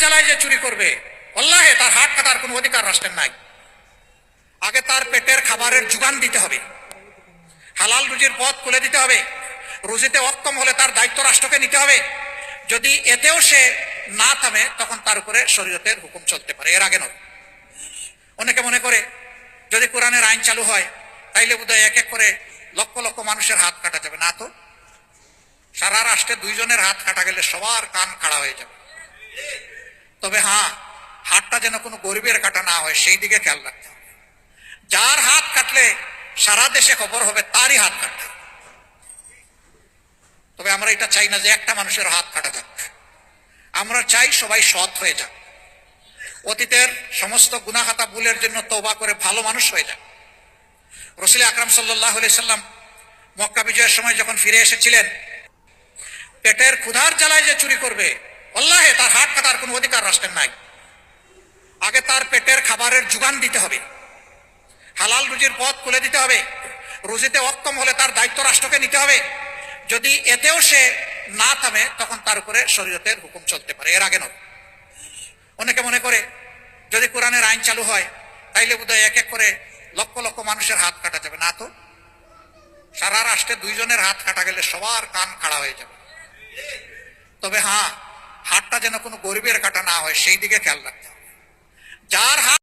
জ্বালায় যে চুরি করবে, আল্লাহে তার হাত কাটার কোনো অধিকার রাষ্ট্রের নাই। আগে তার পেটের খাবারের যোগান দিতে হবে, হালাল রুজির পথ খুলে দিতে হবে। রুজিতে অক্ষম হলে তার দায়িত্ব রাষ্ট্রকে নিতে হবে। যদি এতেও সে না থামে তখন তার উপরে শরীয়তের হুকুম চলতে পারে, এর আগে নয়। অনেকে মনে করে যদি কোরআনের আইন চালু হয় তাইলে বোধহয় এক এক করে লক্ষ লক্ষ মানুষের হাত কাটা যাবে। না তো, সারা রাষ্ট্রে দুইজনের হাত কাটা গেলে সবার কান খাড়া হয়ে যাবে। তবে হ্যাঁ, হাতটা যেন কোনো গরিবের কাটা না হয় সেই দিকে খেয়াল রাখতে হবে। যার হাত কাটলে সারা দেশে খবর হবে তারই হাত কাটতে হবে। তবে আমরা এটা চাই না যে একটা মানুষের হাত কাটা যাক, আমরা চাই সবাই সৎ হয়ে যাক, অতীতের সমস্ত গুনাহাতা ভুলের জন্য তওবা করে ভালো মানুষ হয়ে যাক। রাসূল আকরাম সাল্লাল্লাহু আলাইহি সাল্লাম মক্কা বিজয়ের সময় যখন ফিরে এসেছিলেন, পেটের ক্ষুধার জ্বালায় যে চুরি করবে, আল্লাহে তার হাত কাটার কোনো অধিকার রাষ্ট্রের নাই। আগে তার পেটের খাবারের যোগান দিতে হবে, হালাল রুজির পথ খুলে দিতে হবে। রুজিতে অক্ষম হলে তার দায়িত্ব রাষ্ট্রকে নিতে হবে। যদি এতেও সে না থামে তখন তার উপরে শরীয়তের হুকুম চলতে পারে, এর আগে নয়। অনেকে মনে করে যদি কোরআনের আইন চালু হয় তাইলে বোধহয় এক এক করে লক্ষ লক্ষ মানুষের হাত কাটা যাবে। না তো, সারা রাষ্ট্রে দুইজনের হাত কাটা গেলে সবার কান খাড়া হয়ে যাবে। তবে হ্যাঁ, হাতটা যেন কোনো গরিবের কাটা না হয় সেই দিকে খেয়াল রাখতে হবে। যার হাত